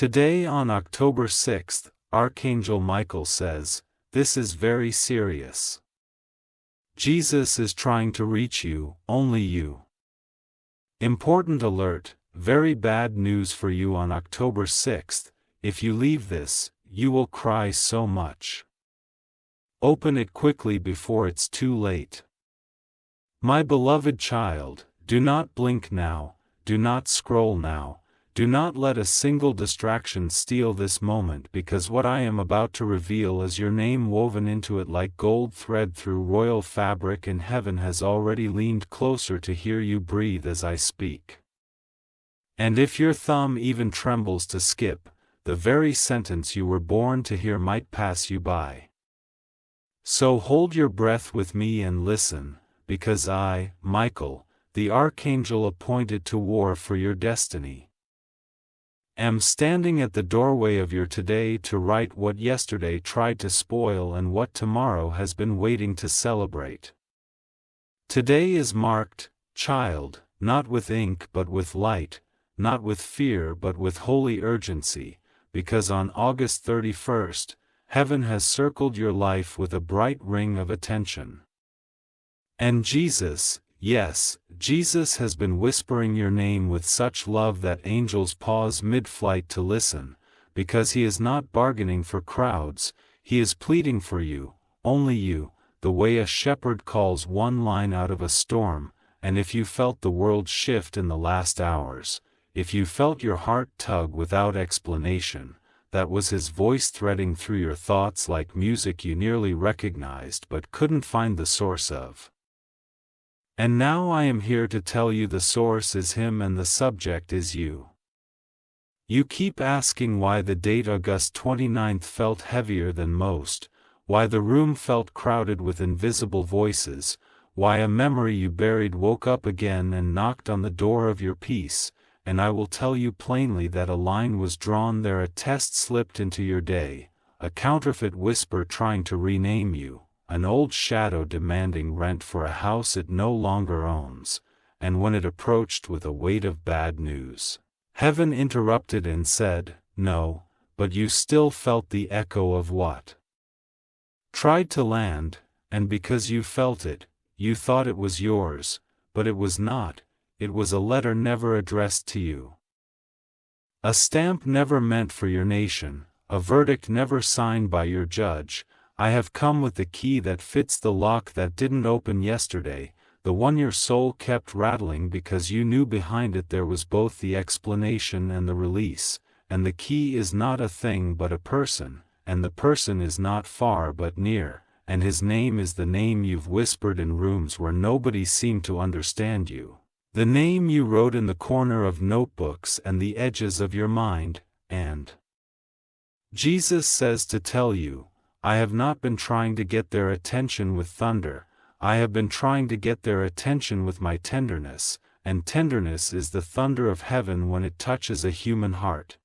Today on October 6th, Archangel Michael says, "This is very serious. Jesus is trying to reach you, only you." Important alert, very bad news for you on October 6th, if you leave this, you will cry so much. Open it quickly before it's too late. My beloved child, do not blink now, do not scroll now, do not let a single distraction steal this moment, because what I am about to reveal is your name woven into it like gold thread through royal fabric, and heaven has already leaned closer to hear you breathe as I speak. And if your thumb even trembles to skip, the very sentence you were born to hear might pass you by. So hold your breath with me and listen, because I, Michael, the Archangel appointed to war for your destiny, am standing at the doorway of your today to right what yesterday tried to spoil and what tomorrow has been waiting to celebrate. Today is marked, child, not with ink but with light, not with fear but with holy urgency, because on August 31st, heaven has circled your life with a bright ring of attention. And Jesus, yes, Jesus has been whispering your name with such love that angels pause mid-flight to listen, because he is not bargaining for crowds, he is pleading for you, only you, the way a shepherd calls one line out of a storm. And if you felt the world shift in the last hours, if you felt your heart tug without explanation, that was his voice threading through your thoughts like music you nearly recognized but couldn't find the source of. And now I am here to tell you the source is him and the subject is you. You keep asking why the date August 29th felt heavier than most, why the room felt crowded with invisible voices, why a memory you buried woke up again and knocked on the door of your peace, and I will tell you plainly that a line was drawn there, a test slipped into your day, a counterfeit whisper trying to rename you, an old shadow demanding rent for a house it no longer owns, and when it approached with a weight of bad news, heaven interrupted and said, "No," but you still felt the echo of what tried to land, and because you felt it, you thought it was yours, but it was not. It was a letter never addressed to you, a stamp never meant for your nation, a verdict never signed by your judge. I have come with the key that fits the lock that didn't open yesterday, the one your soul kept rattling because you knew behind it there was both the explanation and the release, and the key is not a thing but a person, and the person is not far but near, and his name is the name you've whispered in rooms where nobody seemed to understand you, the name you wrote in the corner of notebooks and the edges of your mind, and Jesus says to tell you, I have not been trying to get their attention with thunder, I have been trying to get their attention with my tenderness, and tenderness is the thunder of heaven when it touches a human heart.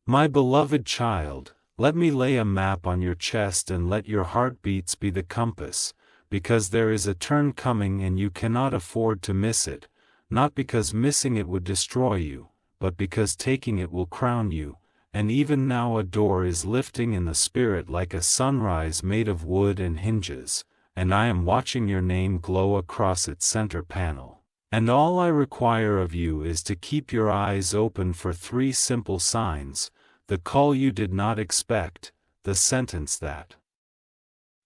My beloved child, let me lay a map on your chest and let your heartbeats be the compass, because there is a turn coming and you cannot afford to miss it, not because missing it would destroy you, but because taking it will crown you. And even now a door is lifting in the spirit like a sunrise made of wood and hinges, and I am watching your name glow across its center panel. And all I require of you is to keep your eyes open for three simple signs: the call you did not expect, the sentence that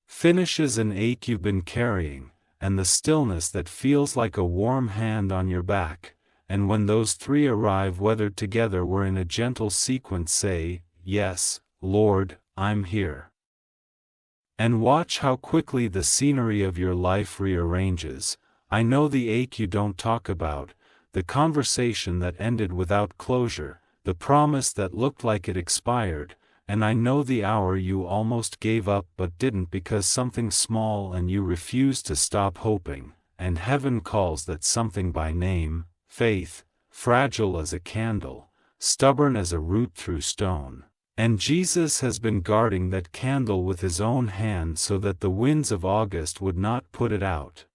finishes an ache you've been carrying, and the stillness that feels like a warm hand on your back. And when those three arrive weathered together we're in a gentle sequence, say, "Yes, Lord, I'm here." And watch how quickly the scenery of your life rearranges. I know the ache you don't talk about, the conversation that ended without closure, the promise that looked like it expired, and I know the hour you almost gave up but didn't because something small and you refused to stop hoping, and heaven calls that something by name. Faith, fragile as a candle, stubborn as a root through stone, and Jesus has been guarding that candle with his own hand so that the winds of August would not put it out.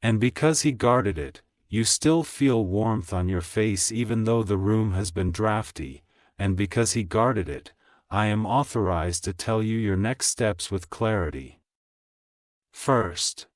And because he guarded it, you still feel warmth on your face even though the room has been drafty, and because He guarded it, I am authorized to tell you your next steps with clarity. First,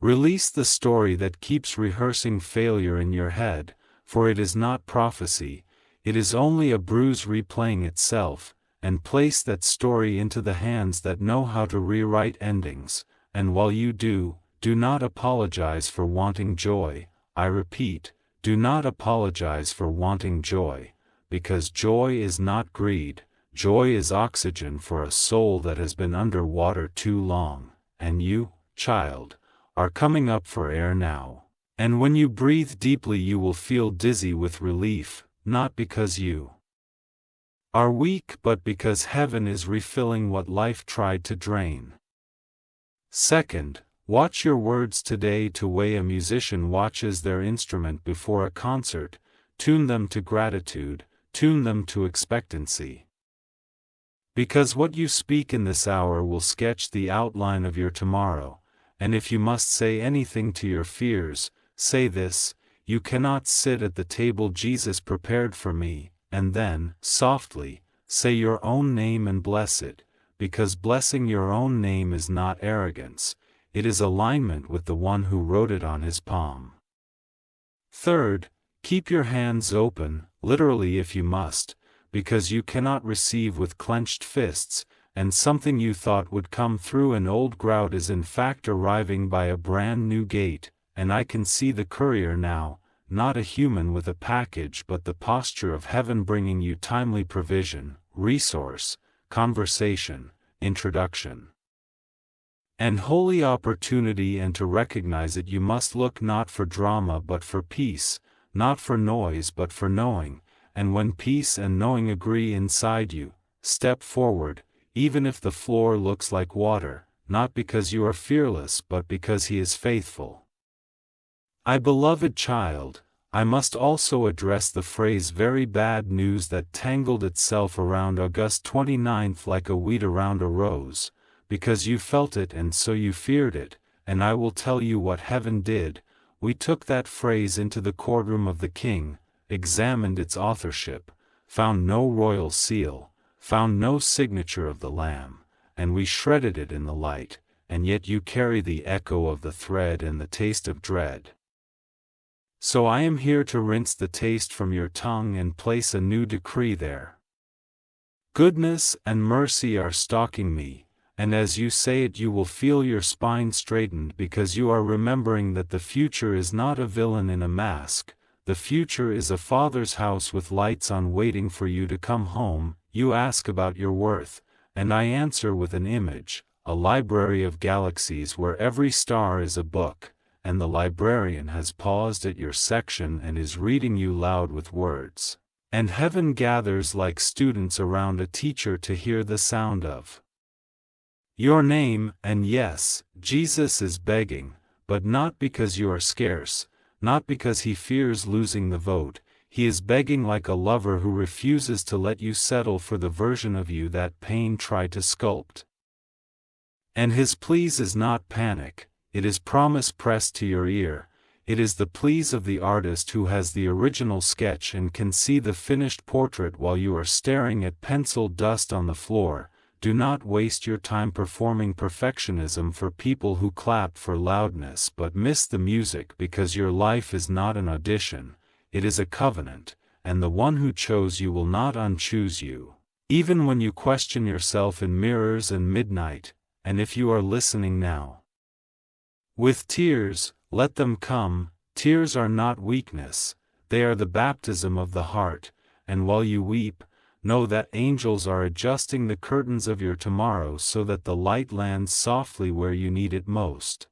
release the story that keeps rehearsing failure in your head, for it is not prophecy, it is only a bruise replaying itself, and place that story into the hands that know how to rewrite endings, and while you do not apologize for wanting joy. I repeat, do not apologize for wanting joy, because joy is not greed, joy is oxygen for a soul that has been under water too long, and you, child, are coming up for air now. And when you breathe deeply you will feel dizzy with relief, not because you are weak but because heaven is refilling what life tried to drain. Second, watch your words today the way a musician watches their instrument before a concert. Tune them to gratitude, tune them to expectancy. Because what you speak in this hour will sketch the outline of your tomorrow, and if you must say anything to your fears, say this: you cannot sit at the table Jesus prepared for me, and then, softly, say your own name and bless it, because blessing your own name is not arrogance, it is alignment with the one who wrote it on his palm. Third, keep your hands open, literally if you must, because you cannot receive with clenched fists, and something you thought would come through an old grout is in fact arriving by a brand new gate, and I can see the courier now, not a human with a package but the posture of heaven bringing you timely provision, resource, conversation, introduction, and holy opportunity. And to recognize it you must look not for drama but for peace, not for noise but for knowing, and when peace and knowing agree inside you, step forward, even if the floor looks like water, not because you are fearless but because He is faithful. My beloved child, I must also address the phrase very bad news that tangled itself around August 29th like a weed around a rose, because you felt it and so you feared it, and I will tell you what heaven did. We took that phrase into the courtroom of the King, examined its authorship, found no royal seal, found no signature of the Lamb, and we shredded it in the light, and yet you carry the echo of the thread and the taste of dread. So I am here to rinse the taste from your tongue and place a new decree there. Goodness and mercy are stalking me, and as you say it you will feel your spine straightened because you are remembering that the future is not a villain in a mask, the future is a Father's house with lights on waiting for you to come home. You ask about your worth, and I answer with an image, a library of galaxies where every star is a book, and the librarian has paused at your section and is reading you loud with words. And heaven gathers like students around a teacher to hear the sound of your name, and yes, Jesus is begging, but not because you are scarce, not because He fears losing the vote, He is begging like a lover who refuses to let you settle for the version of you that pain tried to sculpt. And His pleas is not panic, it is promise pressed to your ear, it is the pleas of the artist who has the original sketch and can see the finished portrait while you are staring at pencil dust on the floor. Do not waste your time performing perfectionism for people who clap for loudness but miss the music, because your life is not an audition, it is a covenant, and the one who chose you will not unchoose you. Even when you question yourself in mirrors and midnight, and if you are listening now with tears, let them come. Tears are not weakness, they are the baptism of the heart, and while you weep, know that angels are adjusting the curtains of your tomorrow so that the light lands softly where you need it most.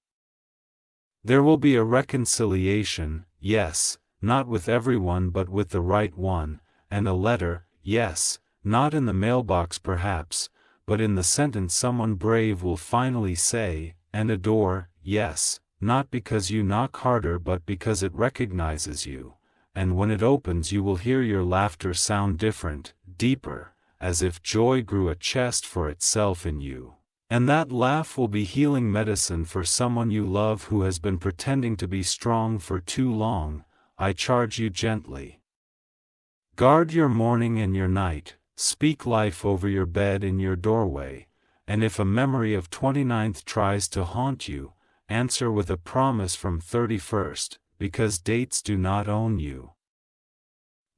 There will be a reconciliation, yes, not with everyone but with the right one, and a letter, yes, not in the mailbox perhaps, but in the sentence someone brave will finally say, and a door, yes, not because you knock harder but because it recognizes you, and when it opens you will hear your laughter sound different, deeper, as if joy grew a chest for itself in you. And that laugh will be healing medicine for someone you love who has been pretending to be strong for too long. I charge you gently. Guard your morning and your night, speak life over your bed and your doorway, and if a memory of 29th tries to haunt you, answer with a promise from 31st, because dates do not own you.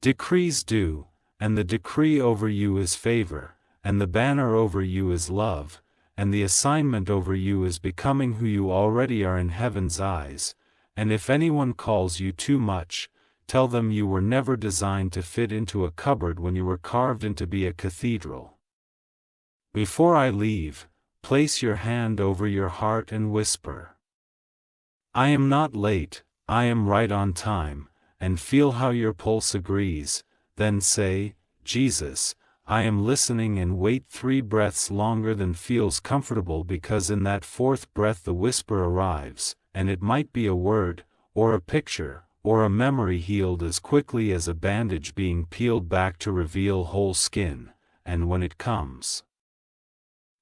Decrees do, and the decree over you is favor, and the banner over you is love, and the assignment over you is becoming who you already are in heaven's eyes, and if anyone calls you too much, tell them you were never designed to fit into a cupboard when you were carved into be a cathedral. Before I leave, place your hand over your heart and whisper, I am not late, I am right on time, and feel how your pulse agrees, then say, Jesus, I am listening, and wait 3 breaths longer than feels comfortable, because in that 4th breath the whisper arrives, and it might be a word, or a picture, or a memory healed as quickly as a bandage being peeled back to reveal whole skin, and when it comes,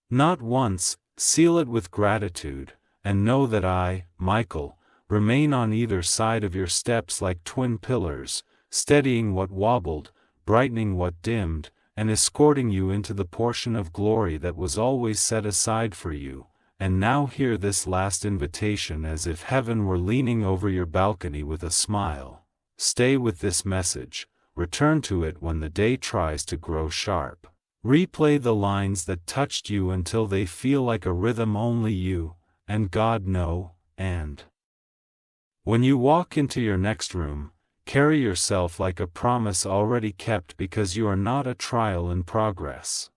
not once, seal it with gratitude, and know that I, Michael, remain on either side of your steps like twin pillars, steadying what wobbled, brightening what dimmed, and escorting you into the portion of glory that was always set aside for you. And now hear this last invitation as if heaven were leaning over your balcony with a smile. Stay with this message, return to it when the day tries to grow sharp. Replay the lines that touched you until they feel like a rhythm only you and God know, and when you walk into your next room, carry yourself like a promise already kept, because you are not a trial in progress.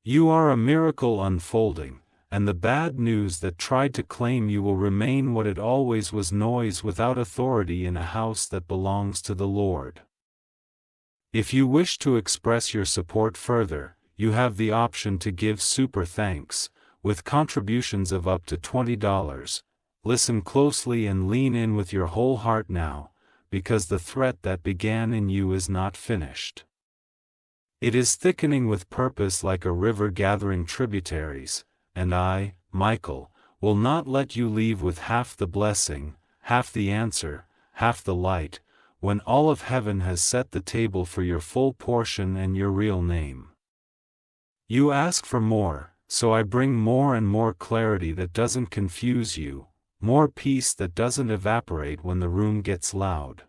You are a miracle unfolding, and the bad news that tried to claim you will remain what it always was: noise without authority in a house that belongs to the Lord. If you wish to express your support further, you have the option to give super thanks, with contributions of up to $20. Listen closely and lean in with your whole heart now, because the threat that began in you is not finished. It is thickening with purpose like a river gathering tributaries, and I, Michael, will not let you leave with half the blessing, half the answer, half the light, when all of heaven has set the table for your full portion and your real name. You ask for more, so I bring more and more clarity that doesn't confuse you, more peace that doesn't evaporate when the room gets loud.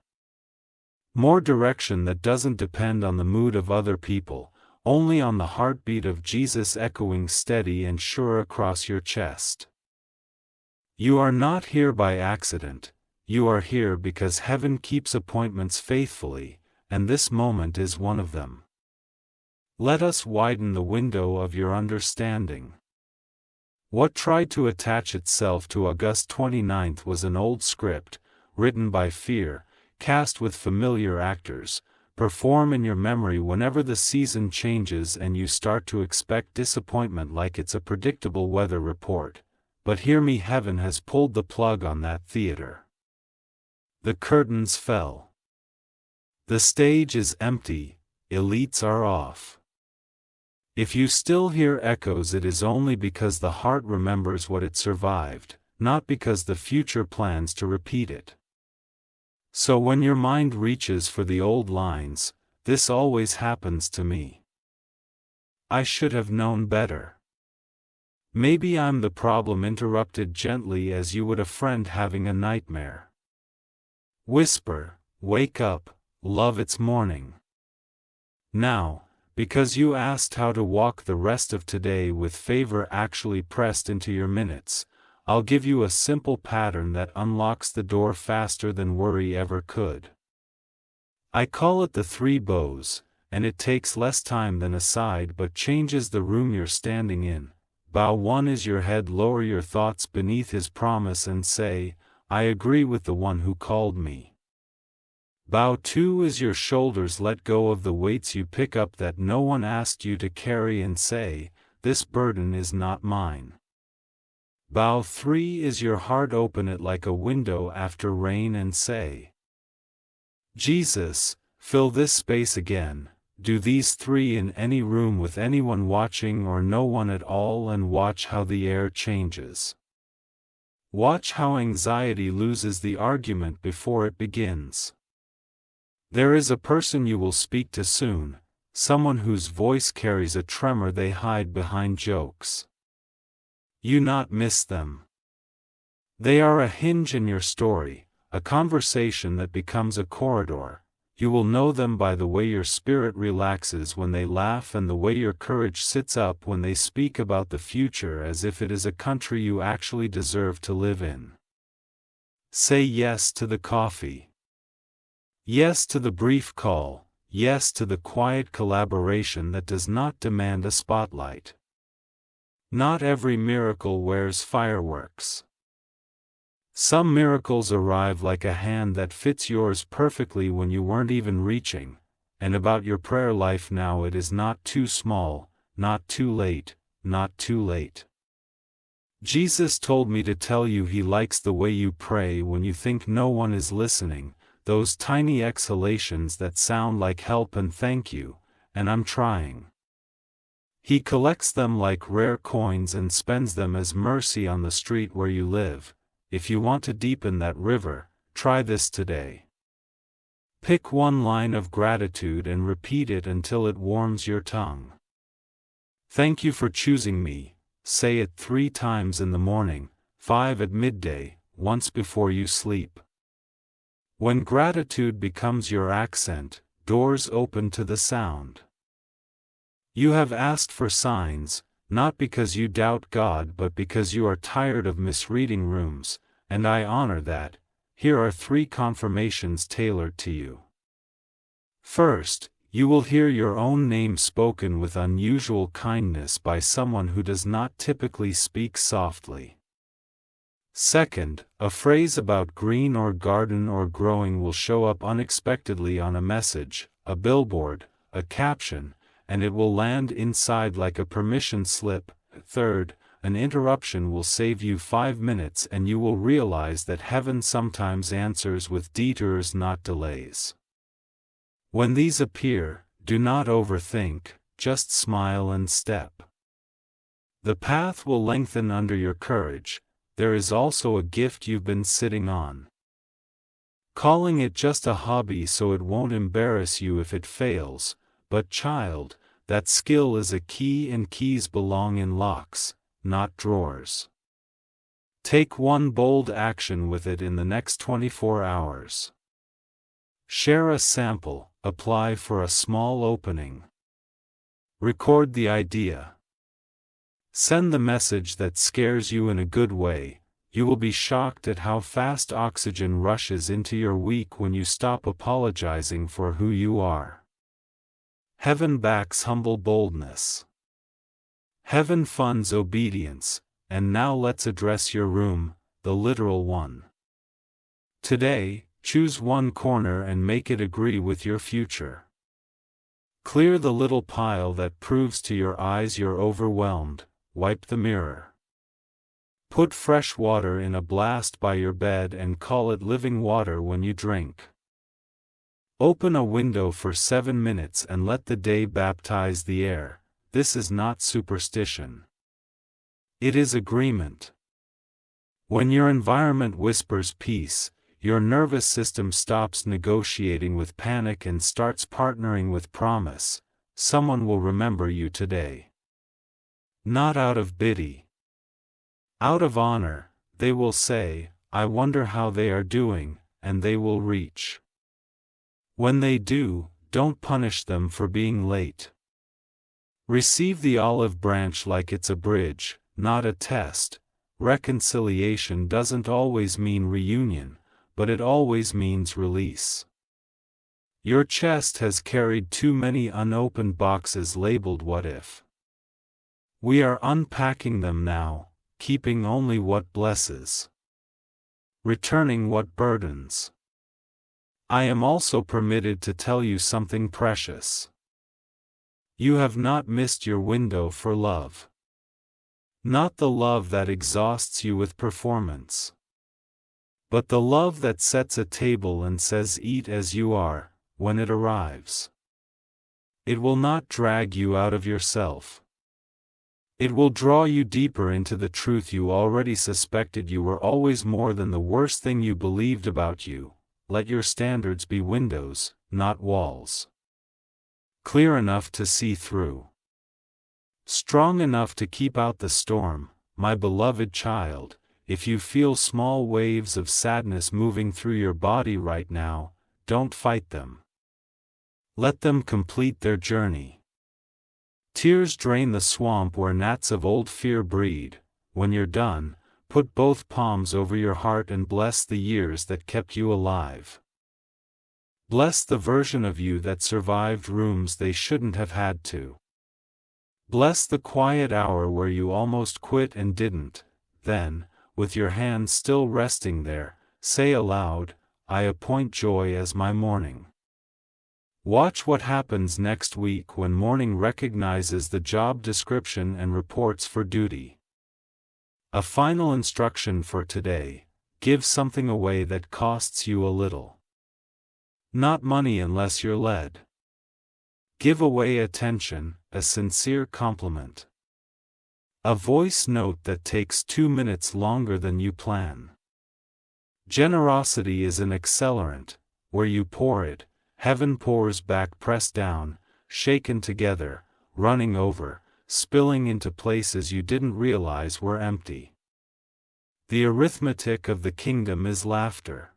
More direction that doesn't depend on the mood of other people, only on the heartbeat of Jesus echoing steady and sure across your chest. You are not here by accident, you are here because heaven keeps appointments faithfully, and this moment is one of them. Let us widen the window of your understanding. What tried to attach itself to August 29th was an old script, written by fear, cast with familiar actors. Perform in your memory whenever the season changes and you start to expect disappointment like it's a predictable weather report. But hear me, heaven has pulled the plug on that theater. The curtains fell. The stage is empty, elites are off. If you still hear echoes, it is only because the heart remembers what it survived, not because the future plans to repeat it. So when your mind reaches for the old lines, this always happens to me. I should have known better. Maybe I'm the problem, interrupted gently as you would a friend having a nightmare. Whisper, wake up, love, it's morning. Now, because you asked how to walk the rest of today with favor actually pressed into your minutes, I'll give you a simple pattern that unlocks the door faster than worry ever could. I call it the 3 bows, and it takes less time than a side but changes the room you're standing in. Bow 1 is your head, lower your thoughts beneath his promise and say, I agree with the one who called me. Bow 2 is your shoulders, let go of the weights you pick up that no one asked you to carry and say, this burden is not mine. Bow 3 is your heart, open it like a window after rain and say, Jesus, fill this space again, Do these 3 in any room with anyone watching or no one at all, and watch how the air changes. Watch how anxiety loses the argument before it begins. There is a person you will speak to soon, someone whose voice carries a tremor they hide behind jokes. You not miss them. They are a hinge in your story, a conversation that becomes a corridor. You will know them by the way your spirit relaxes when they laugh and the way your courage sits up when they speak about the future as if it is a country you actually deserve to live in. Say yes to the coffee. Yes to the brief call. Yes to the quiet collaboration that does not demand a spotlight. Not every miracle wears fireworks. Some miracles arrive like a hand that fits yours perfectly when you weren't even reaching. And about your prayer life now, it is not too small, not too late, not too late. Jesus told me to tell you He likes the way you pray when you think no one is listening, those tiny exhalations that sound like help and thank you, and I'm trying. He collects them like rare coins and spends them as mercy on the street where you live. If you want to deepen that river, try this today. Pick one line of gratitude and repeat it until it warms your tongue. Thank you for choosing me. Say it 3 times in the morning, 5 at midday, once before you sleep. When gratitude becomes your accent, doors open to the sound. You have asked for signs, not because you doubt God but because you are tired of misreading rooms, and I honor that. Here are 3 confirmations tailored to you. First, you will hear your own name spoken with unusual kindness by someone who does not typically speak softly. Second, a phrase about green or garden or growing will show up unexpectedly on a message, a billboard, a caption, and it will land inside like a permission slip. Third, an interruption will save you 5 minutes and you will realize that heaven sometimes answers with detours, not delays. When these appear, do not overthink, just smile and step. The path will lengthen under your courage. There is also a gift you've been sitting on. Calling it just a hobby so it won't embarrass you if it fails, but child, that skill is a key and keys belong in locks, not drawers. Take one bold action with it in the next 24 hours. Share a sample, apply for a small opening. Record the idea. Send the message that scares you in a good way. You will be shocked at how fast oxygen rushes into your week when you stop apologizing for who you are. Heaven backs humble boldness. Heaven funds obedience, and now let's address your room, the literal one. Today, choose one corner and make it agree with your future. Clear the little pile that proves to your eyes you're overwhelmed. Wipe the mirror. Put fresh water in a blast by your bed and call it living water when you drink. Open a window for 7 minutes and let the day baptize the air. This is not superstition. It is agreement. When your environment whispers peace, your nervous system stops negotiating with panic and starts partnering with promise. Someone will remember you today. Not out of pity. Out of honor, they will say, I wonder how they are doing, and they will reach. When they do, don't punish them for being late. Receive the olive branch like it's a bridge, not a test. Reconciliation doesn't always mean reunion, but it always means release. Your chest has carried too many unopened boxes labeled what if. We are unpacking them now, keeping only what blesses. Returning what burdens. I am also permitted to tell you something precious. You have not missed your window for love. Not the love that exhausts you with performance. But the love that sets a table and says eat as you are, when it arrives. It will not drag you out of yourself. It will draw you deeper into the truth you already suspected. You were always more than the worst thing you believed about you. Let your standards be windows, not walls. Clear enough to see through. Strong enough to keep out the storm, my beloved child. If you feel small waves of sadness moving through your body right now, don't fight them. Let them complete their journey. Tears drain the swamp where gnats of old fear breed. When you're done, put both palms over your heart and bless the years that kept you alive. Bless the version of you that survived rooms they shouldn't have had to. Bless the quiet hour where you almost quit and didn't. Then, with your hands still resting there, say aloud, I appoint joy as my morning. Watch what happens next week when morning recognizes the job description and reports for duty. A final instruction for today: give something away that costs you a little. Not money unless you're led. Give away attention, a sincere compliment. A voice note that takes 2 minutes longer than you plan. Generosity is an accelerant. Where you pour it, heaven pours back, pressed down, shaken together, running over, spilling into places you didn't realize were empty. The arithmetic of the kingdom is laughter.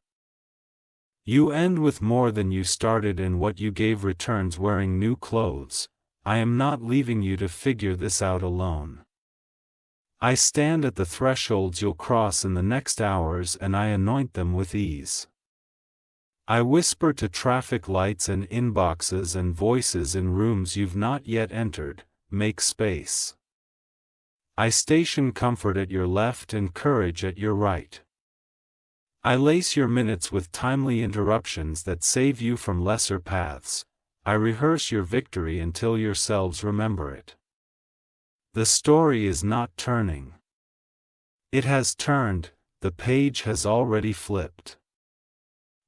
You end with more than you started, and what you gave returns wearing new clothes. I am not leaving you to figure this out alone. I stand at the thresholds you'll cross in the next hours, and I anoint them with ease. I whisper to traffic lights and inboxes and voices in rooms you've not yet entered, make space. I station comfort at your left and courage at your right. I lace your minutes with timely interruptions that save you from lesser paths. I rehearse your victory until yourselves remember it. The story is not turning. It has turned, the page has already flipped.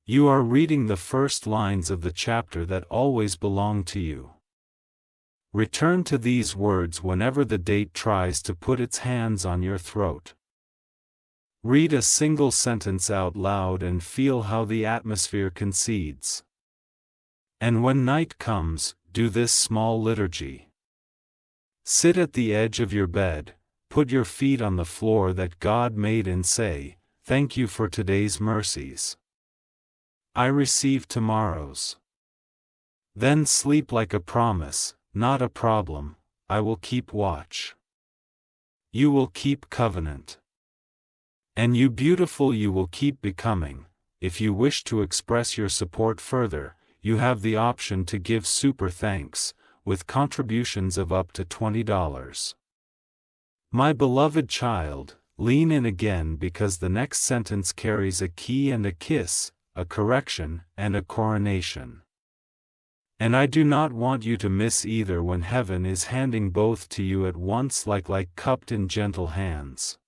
You are reading the first lines of the chapter that always belonged to you. Return to these words whenever the date tries to put its hands on your throat. Read a single sentence out loud and feel how the atmosphere concedes. And when night comes, do this small liturgy. Sit at the edge of your bed, put your feet on the floor that God made, and say, thank you for today's mercies. I receive tomorrow's. Then sleep like a promise, not a problem. I will keep watch. You will keep covenant. And you beautiful, you will keep becoming. If you wish to express your support further, you have the option to give super thanks, with contributions of up to $20. My beloved child, lean in again, because the next sentence carries a key and a kiss, a correction and a coronation. And I do not want you to miss either when heaven is handing both to you at once, like cupped in gentle hands.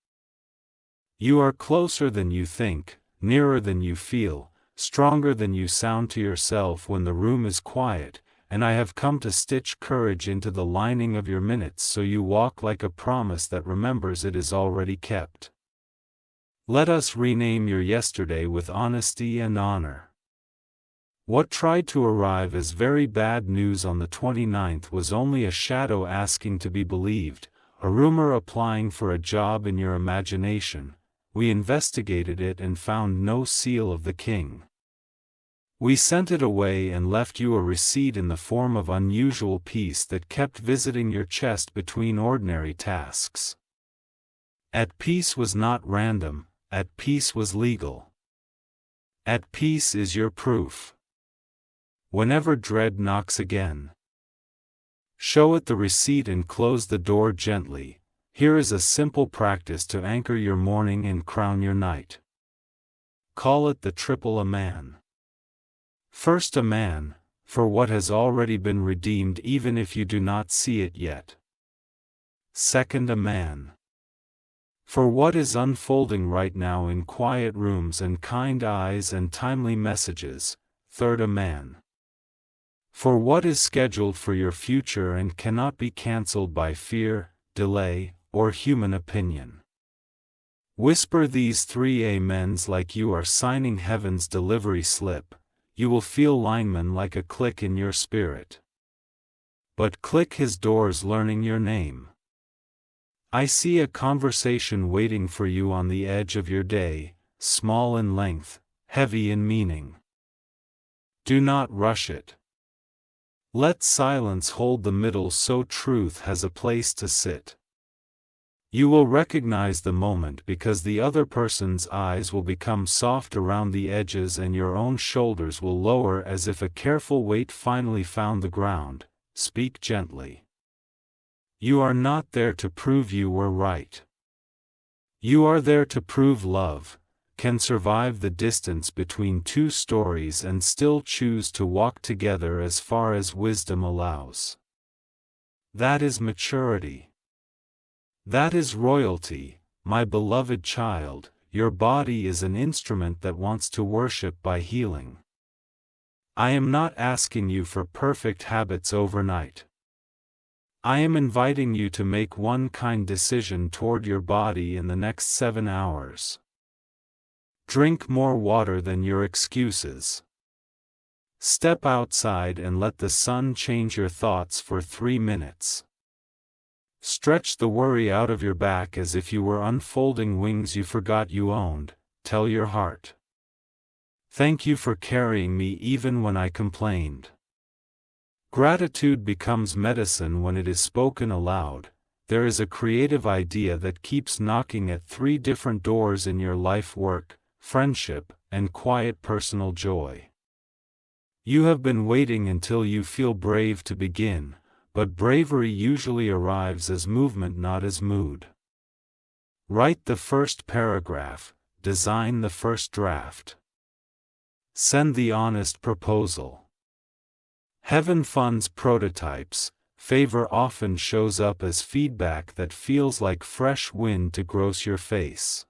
You are closer than you think, nearer than you feel, stronger than you sound to yourself when the room is quiet, and I have come to stitch courage into the lining of your minutes so you walk like a promise that remembers it is already kept. Let us rename your yesterday with honesty and honor. What tried to arrive as very bad news on the 29th was only a shadow asking to be believed, a rumor applying for a job in your imagination. We investigated it and found no seal of the king. We sent it away and left you a receipt in the form of unusual peace that kept visiting your chest between ordinary tasks. At peace was not random, at peace was legal. At peace is your proof. Whenever dread knocks again, show it the receipt and close the door gently. Here is a simple practice to anchor your morning and crown your night. Call it the triple Amen. First, Amen, for what has already been redeemed even if you do not see it yet. Second, Amen, for what is unfolding right now in quiet rooms and kind eyes and timely messages. Third, Amen, For what is scheduled for your future and cannot be cancelled by fear, delay, or human opinion. Whisper these 3 amens like you are signing heaven's delivery slip. You will feel lineman like a click in your spirit. But click his doors learning your name. I see a conversation waiting for you on the edge of your day, small in length, heavy in meaning. Do not rush it. Let silence hold the middle so truth has a place to sit. You will recognize the moment because the other person's eyes will become soft around the edges and your own shoulders will lower as if a careful weight finally found the ground. Speak gently. You are not there to prove you were right. You are there to prove love can survive the distance between 2 stories and still choose to walk together as far as wisdom allows. That is maturity. That is royalty, my beloved child. Your body is an instrument that wants to worship by healing. I am not asking you for perfect habits overnight. I am inviting you to make one kind decision toward your body in the next 7 hours. Drink more water than your excuses. Step outside and let the sun change your thoughts for 3 minutes. Stretch the worry out of your back as if you were unfolding wings you forgot you owned. Tell your heart. Thank you for carrying me even when I complained. Gratitude becomes medicine when it is spoken aloud. There is a creative idea that keeps knocking at 3 different doors in your life: work, friendship, and quiet personal joy. You have been waiting until you feel brave to begin. But bravery usually arrives as movement, not as mood. Write the first paragraph, design the first draft. Send the honest proposal. Heaven funds prototypes. Favor often shows up as feedback that feels like fresh wind to gross your face.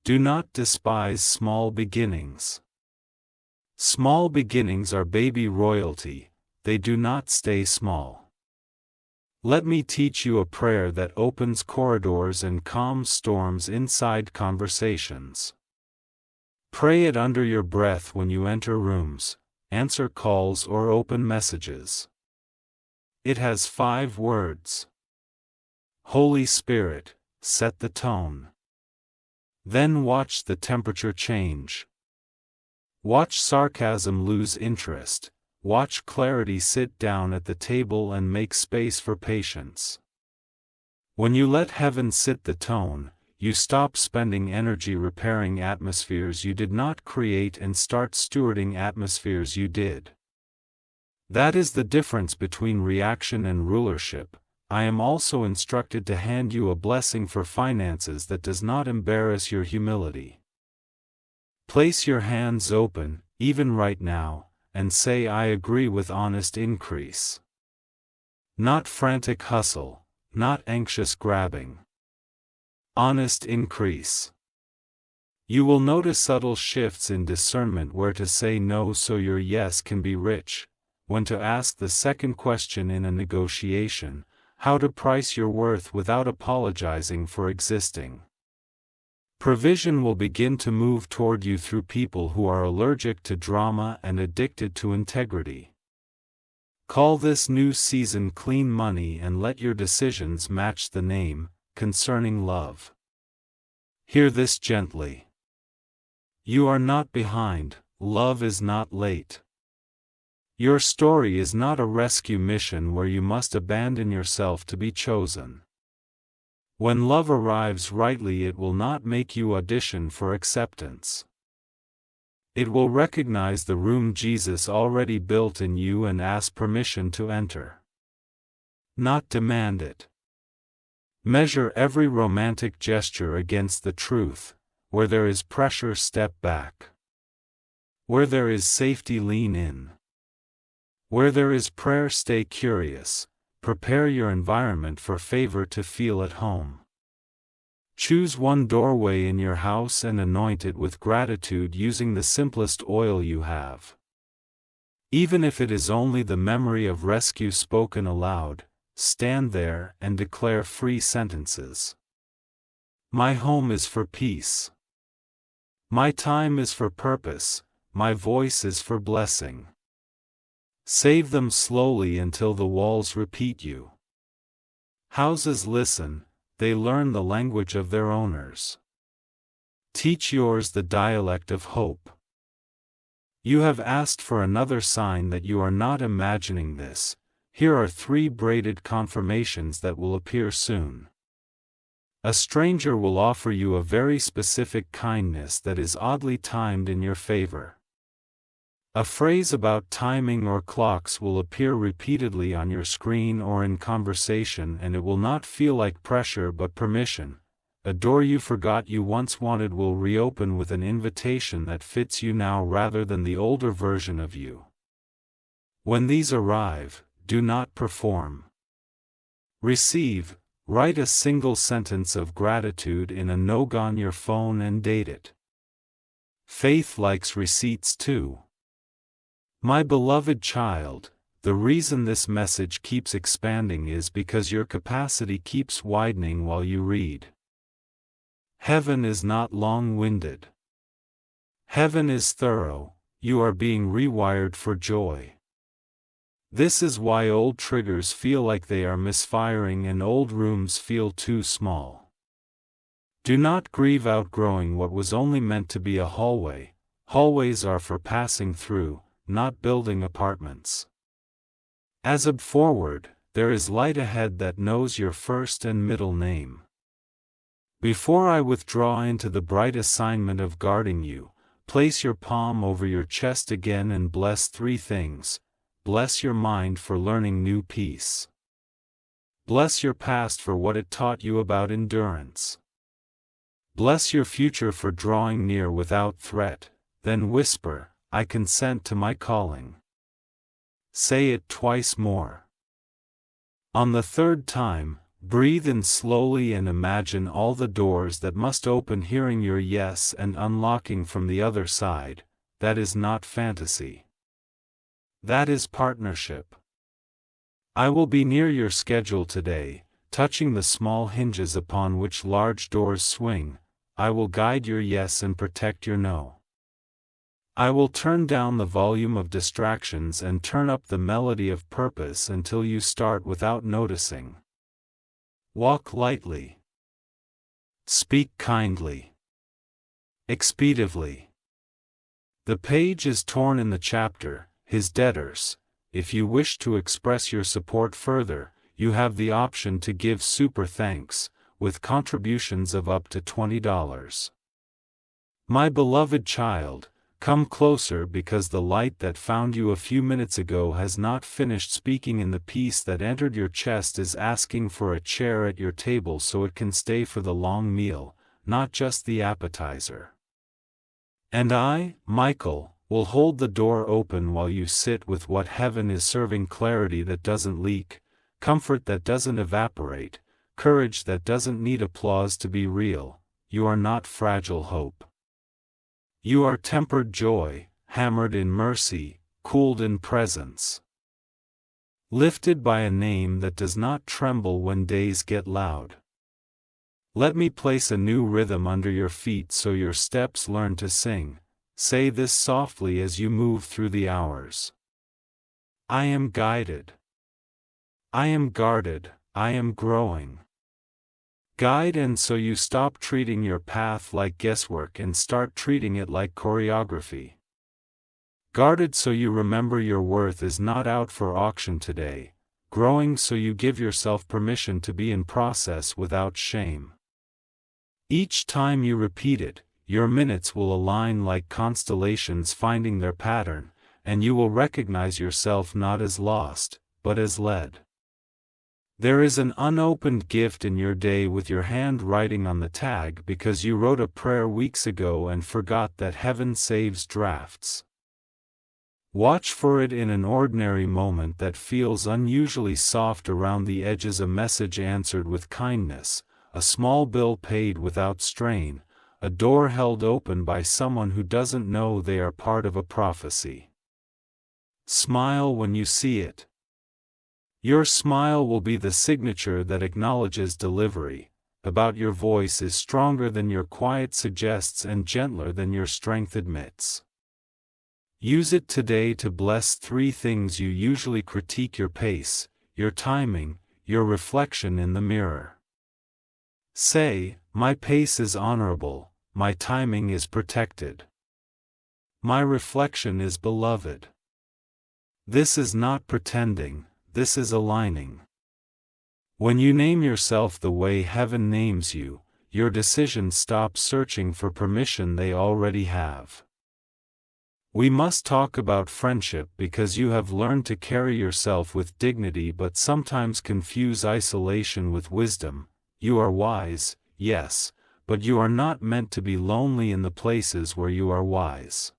Do not despise small beginnings. Small beginnings are baby royalty. They do not stay small. Let me teach you a prayer that opens corridors and calms storms inside conversations. Pray it under your breath when you enter rooms, answer calls, or open messages. It has 5 words. Holy Spirit, set the tone. Then watch the temperature change. Watch sarcasm lose interest. Watch clarity sit down at the table and make space for patience. When you let heaven set the tone, you stop spending energy repairing atmospheres you did not create and start stewarding atmospheres you did. That is the difference between reaction and rulership. I am also instructed to hand you a blessing for finances that does not embarrass your humility. Place your hands open, even right now, and say, I agree with honest increase. Not frantic hustle, not anxious grabbing. Honest increase. You will notice subtle shifts in discernment: where to say no so your yes can be rich, when to ask the second question in a negotiation, how to price your worth without apologizing for existing. Provision will begin to move toward you through people who are allergic to drama and addicted to integrity. Call this new season clean money and let your decisions match the name, concerning love. Hear this gently. You are not behind, love is not late. Your story is not a rescue mission where you must abandon yourself to be chosen. When love arrives rightly, it will not make you audition for acceptance. It will recognize the room Jesus already built in you and ask permission to enter. Not demand it. Measure every romantic gesture against the truth. Where there is pressure, step back. Where there is safety, lean in. Where there is prayer, stay curious. Prepare your environment for favor to feel at home. Choose one doorway in your house and anoint it with gratitude using the simplest oil you have. Even if it is only the memory of rescue spoken aloud, stand there and declare free sentences. My home is for peace. My time is for purpose, my voice is for blessing. Save them slowly until the walls repeat you. Houses listen, they learn the language of their owners. Teach yours the dialect of hope. You have asked for another sign that you are not imagining this. Here are 3 braided confirmations that will appear soon. A stranger will offer you a very specific kindness that is oddly timed in your favor. A phrase about timing or clocks will appear repeatedly on your screen or in conversation, and it will not feel like pressure but permission. A door you forgot you once wanted will reopen with an invitation that fits you now rather than the older version of you. When these arrive, do not perform. Receive. Write a single sentence of gratitude in a note on your phone and date it. Faith likes receipts too. My beloved child, the reason this message keeps expanding is because your capacity keeps widening while you read. Heaven is not long-winded. Heaven is thorough. You are being rewired for joy. This is why old triggers feel like they are misfiring and old rooms feel too small. Do not grieve outgrowing what was only meant to be a hallway. Hallways are for passing through, not building apartments. As up forward, there is light ahead that knows your first and middle name. Before I withdraw into the bright assignment of guarding you, place your palm over your chest again and bless 3 things. Bless your mind for learning new peace. Bless your past for what it taught you about endurance. Bless your future for drawing near without threat, then whisper, I consent to my calling. Say it twice more. On the 3rd time, breathe in slowly and imagine all the doors that must open hearing your yes and unlocking from the other side. That is not fantasy. That is partnership. I will be near your schedule today, touching the small hinges upon which large doors swing. I will guide your yes and protect your no. I will turn down the volume of distractions and turn up the melody of purpose until you start without noticing. Walk lightly. Speak kindly. Expeditively. The page is torn in the chapter, His Debtors. If you wish to express your support further, you have the option to give super thanks, with contributions of up to $20. My beloved child, come closer because the light that found you a few minutes ago has not finished speaking in the peace that entered your chest is asking for a chair at your table so it can stay for the long meal, not just the appetizer. And I, Michael, will hold the door open while you sit with what heaven is serving: clarity that doesn't leak, comfort that doesn't evaporate, courage that doesn't need applause to be real. You are not fragile hope. You are tempered joy, hammered in mercy, cooled in presence. Lifted by a name that does not tremble when days get loud. Let me place a new rhythm under your feet so your steps learn to sing. Say this softly as you move through the hours. I am guided. I am guarded, I am growing. Guide, and so you stop treating your path like guesswork and start treating it like choreography. Guarded so you remember your worth is not out for auction today. Growing so you give yourself permission to be in process without shame. Each time you repeat it, your minutes will align like constellations finding their pattern, and you will recognize yourself not as lost, but as led. There is an unopened gift in your day with your handwriting on the tag because you wrote a prayer weeks ago and forgot that heaven saves drafts. Watch for it in an ordinary moment that feels unusually soft around the edges: a message answered with kindness, a small bill paid without strain, a door held open by someone who doesn't know they are part of a prophecy. Smile when you see it. Your smile will be the signature that acknowledges delivery. About your voice is stronger than your quiet suggests and gentler than your strength admits. Use it today to bless 3 things you usually critique: your pace, your timing, your reflection in the mirror. Say, my pace is honorable, my timing is protected. My reflection is beloved. This is not pretending, this is aligning. When you name yourself the way heaven names you, your decisions stop searching for permission, they already have. We must talk about friendship because you have learned to carry yourself with dignity but sometimes confuse isolation with wisdom. You are wise, yes, but you are not meant to be lonely in the places where you are wise.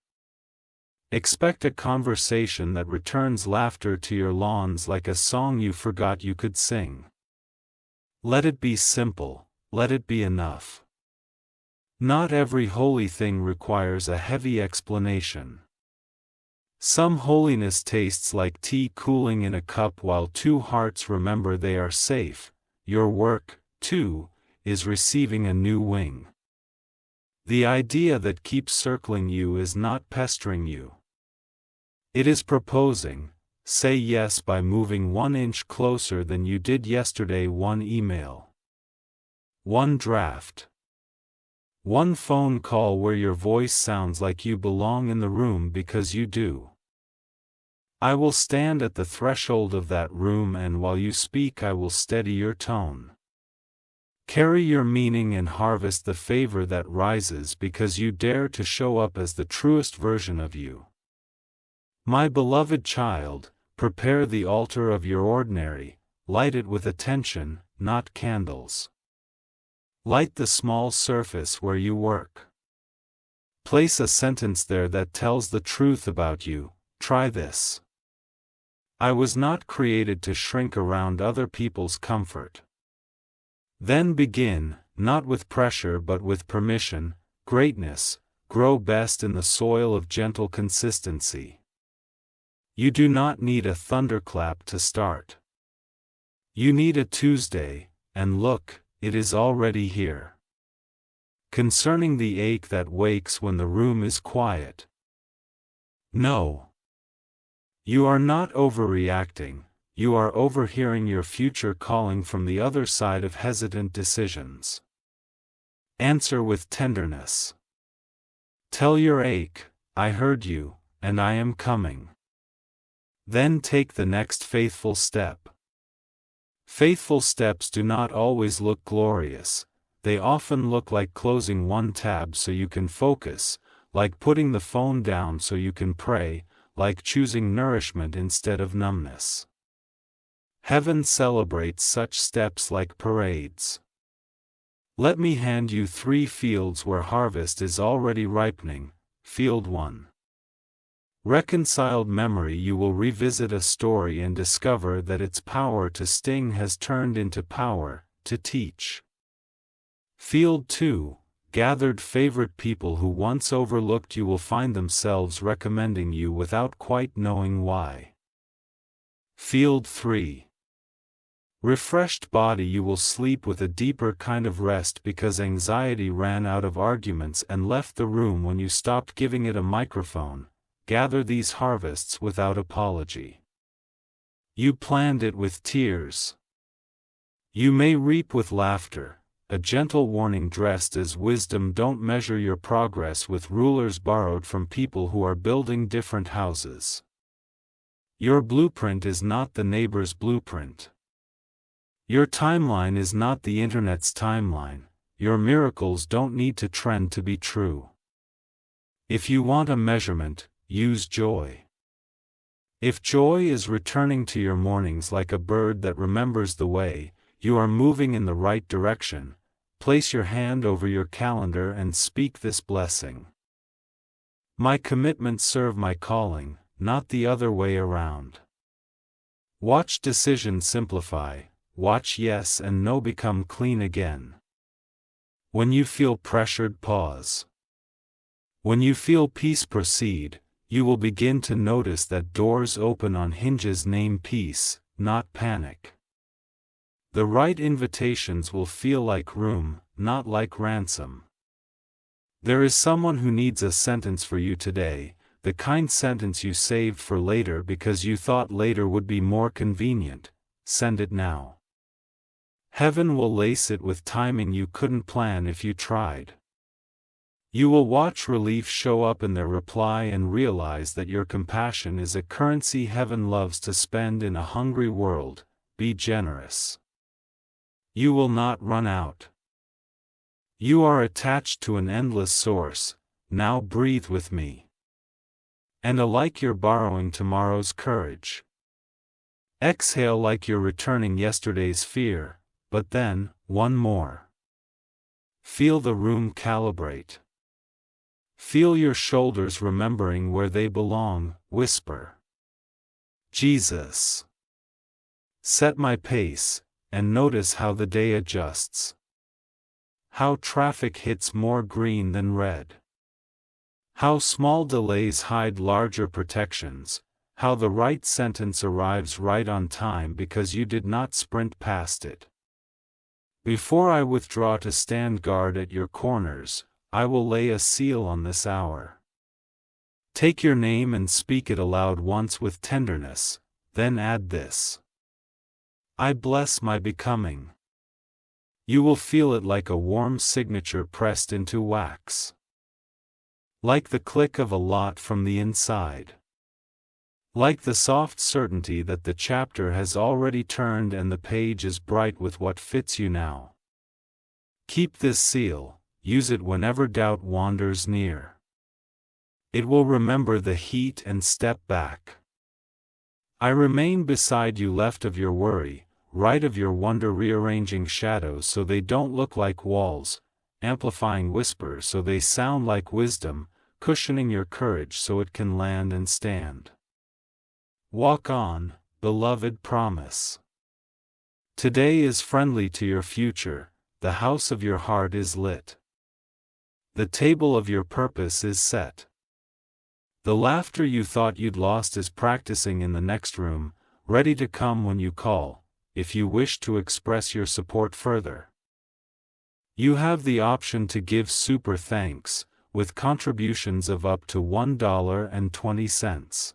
Expect a conversation that returns laughter to your lawns like a song you forgot you could sing. Let it be simple, let it be enough. Not every holy thing requires a heavy explanation. Some holiness tastes like tea cooling in a cup while 2 hearts remember they are safe. Your work, too, is receiving a new wing. The idea that keeps circling you is not pestering you. It is proposing. Say yes by moving 1 inch closer than you did yesterday. 1 email. 1 draft. 1 phone call where your voice sounds like you belong in the room because you do. I will stand at the threshold of that room, and while you speak I will steady your tone. Carry your meaning and harvest the favor that rises because you dare to show up as the truest version of you. My beloved child, prepare the altar of your ordinary, light it with attention, not candles. Light the small surface where you work. Place a sentence there that tells the truth about you. Try this. I was not created to shrink around other people's comfort. Then begin, not with pressure but with permission. Greatness, grow best in the soil of gentle consistency. You do not need a thunderclap to start. You need a Tuesday, and look, it is already here. Concerning the ache that wakes when the room is quiet. No. You are not overreacting, you are overhearing your future calling from the other side of hesitant decisions. Answer with tenderness. Tell your ache, I heard you, and I am coming. Then take the next faithful step. Faithful steps do not always look glorious, they often look like closing 1 tab so you can focus, like putting the phone down so you can pray, like choosing nourishment instead of numbness. Heaven celebrates such steps like parades. Let me hand you 3 fields where harvest is already ripening. Field 1. Reconciled memory. You will revisit a story and discover that its power to sting has turned into power to teach. Field 2. Gathered favorite people who once overlooked you will find themselves recommending you without quite knowing why. Field 3. Refreshed body. You will sleep with a deeper kind of rest because anxiety ran out of arguments and left the room when you stopped giving it a microphone. Gather these harvests without apology. You planned it with tears. You may reap with laughter. A gentle warning dressed as wisdom. Don't measure your progress with rulers borrowed from people who are building different houses. Your blueprint is not the neighbor's blueprint. Your timeline is not the internet's timeline. Your miracles don't need to trend to be true. If you want a measurement, use joy. If joy is returning to your mornings like a bird that remembers the way, you are moving in the right direction. Place your hand over your calendar and speak this blessing. My commitments serve my calling, not the other way around. Watch decision simplify, watch yes and no become clean again. When you feel pressured, pause. When you feel peace, proceed. you will begin to notice that doors open on hinges. Name peace, not panic. The right invitations will feel like room, not like ransom. There is someone who needs a sentence for you today, the kind sentence you saved for later because you thought later would be more convenient. Send it now. Heaven will lace it with timing you couldn't plan if you tried. You will watch relief show up in their reply and realize that your compassion is a currency heaven loves to spend in a hungry world. Be generous. You will not run out. You are attached to an endless source. Now breathe with me. And alike you're borrowing tomorrow's courage. Exhale like you're returning yesterday's fear, but then, one more. Feel the room calibrate. Feel your shoulders remembering where they belong. Whisper. Jesus. Set my pace, and notice how the day adjusts. How traffic hits more green than red. How small delays hide larger protections. How the right sentence arrives right on time because you did not sprint past it. Before I withdraw to stand guard at your corners, I will lay a seal on this hour. Take your name and speak it aloud once with tenderness, then add this. I bless my becoming. You will feel it like a warm signature pressed into wax. Like the click of a lot from the inside. Like the soft certainty that the chapter has already turned and the page is bright with what fits you now. Keep this seal, use it whenever doubt wanders near. It will remember the heat and step back. I remain beside you, left of your worry, right of your wonder, rearranging shadows so they don't look like walls, amplifying whispers so they sound like wisdom, cushioning your courage so it can land and stand. Walk on, beloved, promise. Today is friendly to your future, the house of your heart is lit. The table of your purpose is set. The laughter you thought you'd lost is practicing in the next room, ready to come when you call, if you wish to express your support further. You have the option to give super thanks, with contributions of up to $1.20.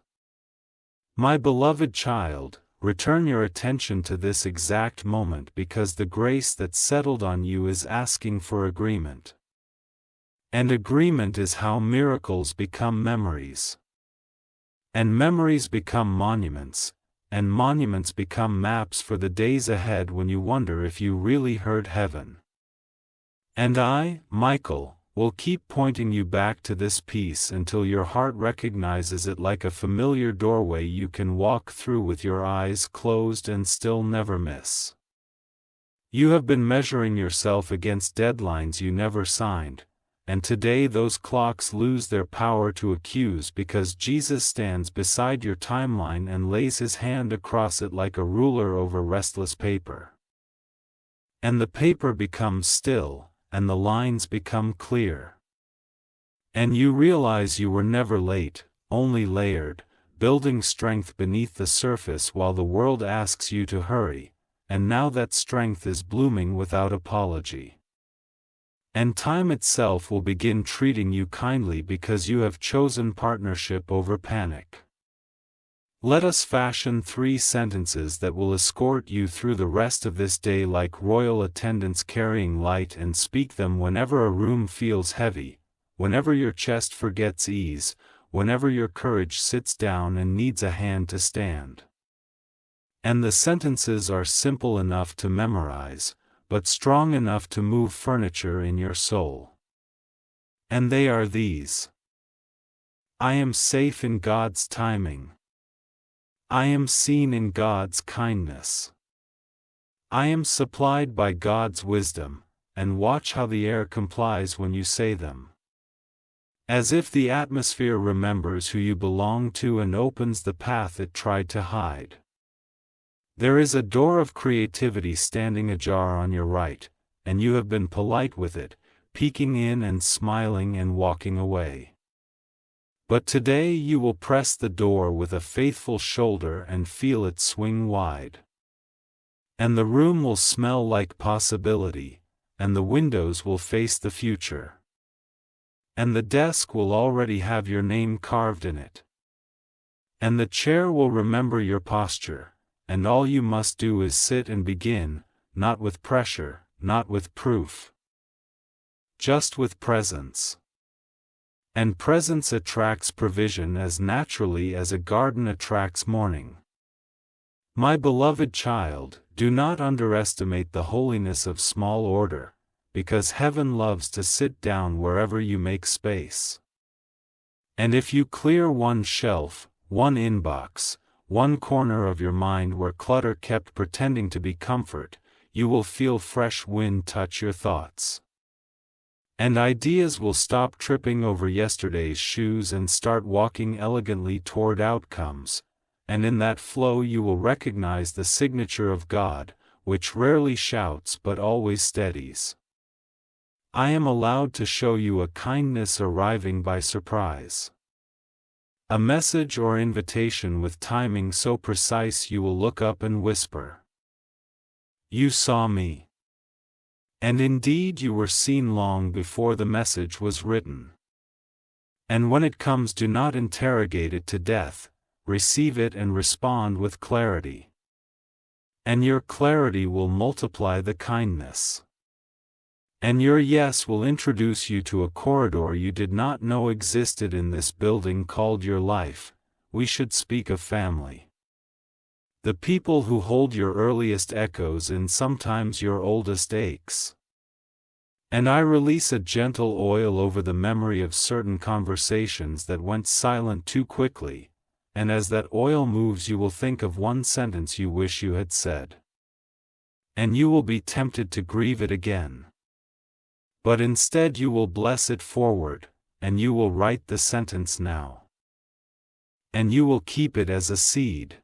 My beloved child, return your attention to this exact moment because the grace that settled on you is asking for agreement. And agreement is how miracles become memories. And memories become monuments, and monuments become maps for the days ahead when you wonder if you really heard heaven. And I, Michael, will keep pointing you back to this peace until your heart recognizes it like a familiar doorway you can walk through with your eyes closed and still never miss. You have been measuring yourself against deadlines you never signed, and today those clocks lose their power to accuse because Jesus stands beside your timeline and lays his hand across it like a ruler over restless paper. And the paper becomes still, and the lines become clear. And you realize you were never late, only layered, building strength beneath the surface while the world asks you to hurry, and now that strength is blooming without apology. And time itself will begin treating you kindly because you have chosen partnership over panic. Let us fashion 3 sentences that will escort you through the rest of this day like royal attendants carrying light, and speak them whenever a room feels heavy, whenever your chest forgets ease, whenever your courage sits down and needs a hand to stand. And the sentences are simple enough to memorize, but strong enough to move furniture in your soul. And they are these. I am safe in God's timing. I am seen in God's kindness. I am supplied by God's wisdom, and watch how the air complies when you say them. As if the atmosphere remembers who you belong to and opens the path it tried to hide. There is a door of creativity standing ajar on your right, and you have been polite with it, peeking in and smiling and walking away. But today you will press the door with a faithful shoulder and feel it swing wide. And the room will smell like possibility, and the windows will face the future. And the desk will already have your name carved in it. And the chair will remember your posture, and all you must do is sit and begin, not with pressure, not with proof. Just with presence. And presence attracts provision as naturally as a garden attracts morning. My beloved child, do not underestimate the holiness of small order, because heaven loves to sit down wherever you make space. And if you clear one shelf, one inbox, one corner of your mind where clutter kept pretending to be comfort, you will feel fresh wind touch your thoughts. And ideas will stop tripping over yesterday's shoes and start walking elegantly toward outcomes, and in that flow you will recognize the signature of God, which rarely shouts but always steadies. I am allowed to show you a kindness arriving by surprise. A message or invitation with timing so precise you will look up and whisper, "You saw me." And indeed you were seen long before the message was written. And when it comes, do not interrogate it to death, receive it and respond with clarity. And your clarity will multiply the kindness. And your yes will introduce you to a corridor you did not know existed in this building called your life. We should speak of family. The people who hold your earliest echoes and sometimes your oldest aches. And I release a gentle oil over the memory of certain conversations that went silent too quickly, and as that oil moves you will think of one sentence you wish you had said. And you will be tempted to grieve it again. But instead you will bless it forward, and you will write the sentence now. And you will keep it as a seed.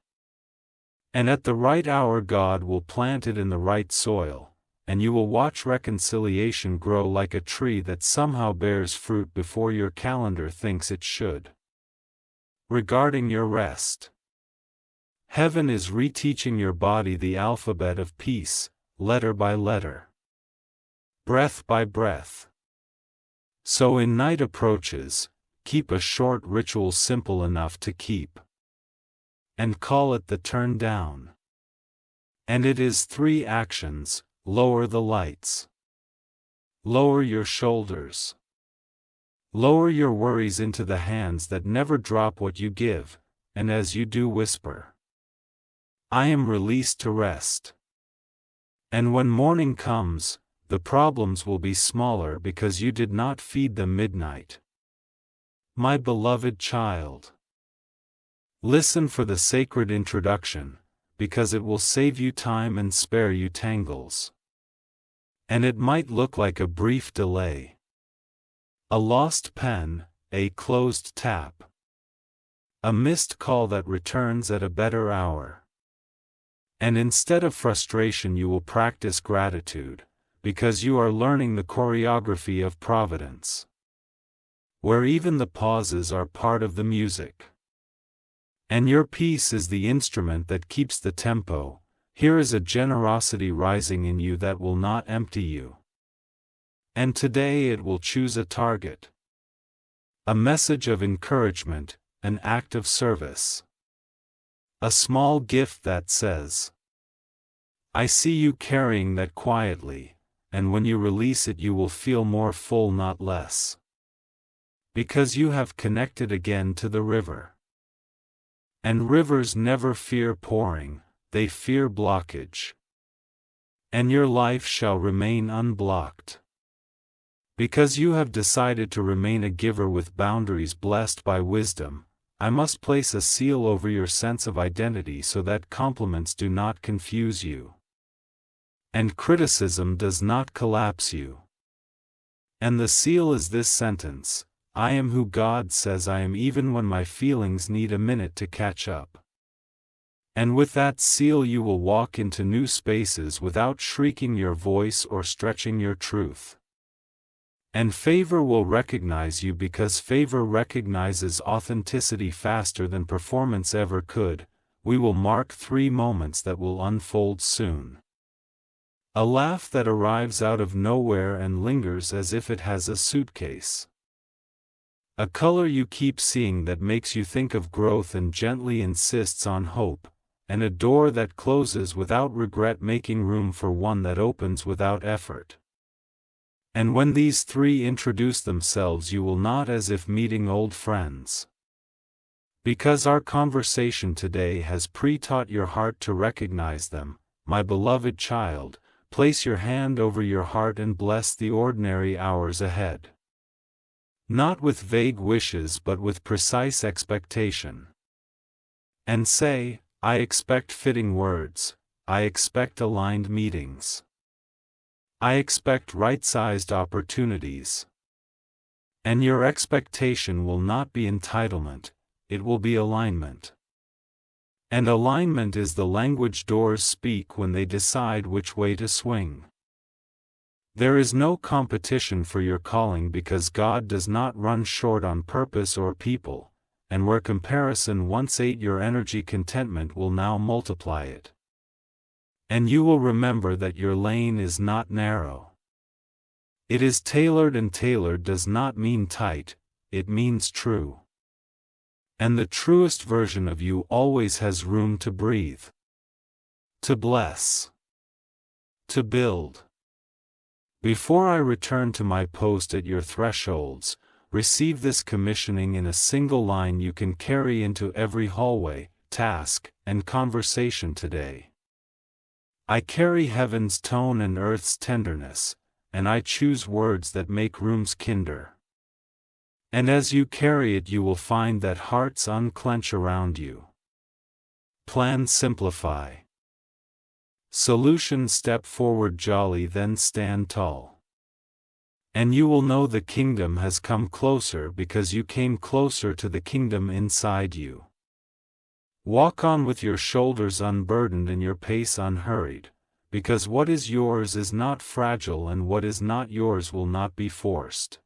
And at the right hour God will plant it in the right soil, and you will watch reconciliation grow like a tree that somehow bears fruit before your calendar thinks it should. Regarding your rest. Heaven is reteaching your body the alphabet of peace, letter by letter. Breath by breath. So in night approaches, keep a short ritual simple enough to keep. And call it the turn down. And it is 3 actions: lower the lights. Lower your shoulders. Lower your worries into the hands that never drop what you give, and as you do whisper, I am released to rest. And when morning comes, the problems will be smaller because you did not feed them midnight. My beloved child. Listen for the sacred introduction, because it will save you time and spare you tangles. And it might look like a brief delay. A lost pen, a closed tap. A missed call that returns at a better hour. And instead of frustration you will practice gratitude, because you are learning the choreography of providence. Where even the pauses are part of the music. And your peace is the instrument that keeps the tempo. Here is a generosity rising in you that will not empty you. And today it will choose a target. A message of encouragement, an act of service. A small gift that says, I see you carrying that quietly, and when you release it you will feel more full, not less. Because you have connected again to the river. And rivers never fear pouring, they fear blockage. And your life shall remain unblocked. Because you have decided to remain a giver with boundaries blessed by wisdom, I must place a seal over your sense of identity so that compliments do not confuse you. And criticism does not collapse you. And the seal is this sentence, I am who God says I am even when my feelings need a minute to catch up. And with that seal you will walk into new spaces without shrieking your voice or stretching your truth. And favor will recognize you because favor recognizes authenticity faster than performance ever could. We will mark 3 moments that will unfold soon. A laugh that arrives out of nowhere and lingers as if it has a suitcase. A color you keep seeing that makes you think of growth and gently insists on hope, and a door that closes without regret, making room for one that opens without effort. And when these 3 introduce themselves, you will nod as if meeting old friends. Because our conversation today has pre-taught your heart to recognize them, my beloved child, place your hand over your heart and bless the ordinary hours ahead. Not with vague wishes but with precise expectation. And say, I expect fitting words, I expect aligned meetings. I expect right-sized opportunities. And your expectation will not be entitlement, it will be alignment. And alignment is the language doors speak when they decide which way to swing. There is no competition for your calling because God does not run short on purpose or people, and where comparison once ate your energy, contentment will now multiply it. And you will remember that your lane is not narrow. It is tailored, and tailored does not mean tight, it means true. And the truest version of you always has room to breathe, to bless, to build. Before I return to my post at your thresholds, receive this commissioning in a single line you can carry into every hallway, task, and conversation today. I carry heaven's tone and earth's tenderness, and I choose words that make rooms kinder. And as you carry it, you will find that hearts unclench around you. Plan, simplify. Solution, step forward jolly, then stand tall. And you will know the kingdom has come closer because you came closer to the kingdom inside you. Walk on with your shoulders unburdened and your pace unhurried, because what is yours is not fragile and what is not yours will not be forced.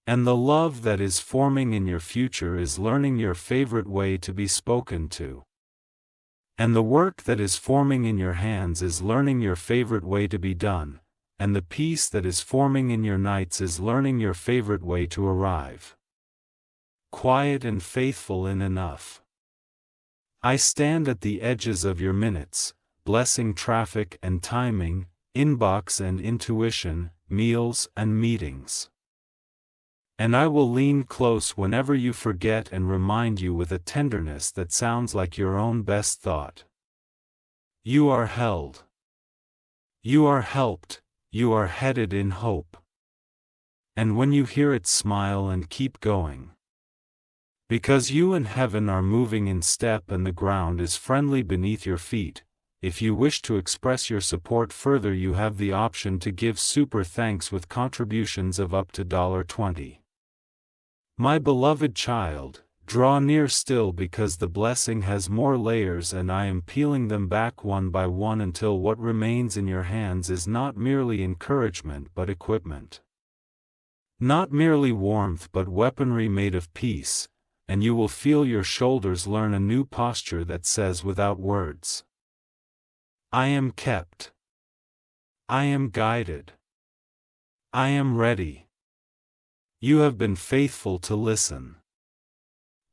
And the love that is forming in your future is learning your favorite way to be spoken to. And the work that is forming in your hands is learning your favorite way to be done, and the peace that is forming in your nights is learning your favorite way to arrive. Quiet and faithful in enough. I stand at the edges of your minutes, blessing traffic and timing, inbox and intuition, meals and meetings. And I will lean close whenever you forget and remind you with a tenderness that sounds like your own best thought. You are held. You are helped, you are headed in hope. And when you hear it, smile and keep going. Because you and heaven are moving in step and the ground is friendly beneath your feet. If you wish to express your support further, you have the option to give super thanks with contributions of up to $20. My beloved child, draw near still because the blessing has more layers and I am peeling them back one by one until what remains in your hands is not merely encouragement but equipment. Not merely warmth but weaponry made of peace, and you will feel your shoulders learn a new posture that says without words, I am kept. I am guided. I am ready. You have been faithful to listen.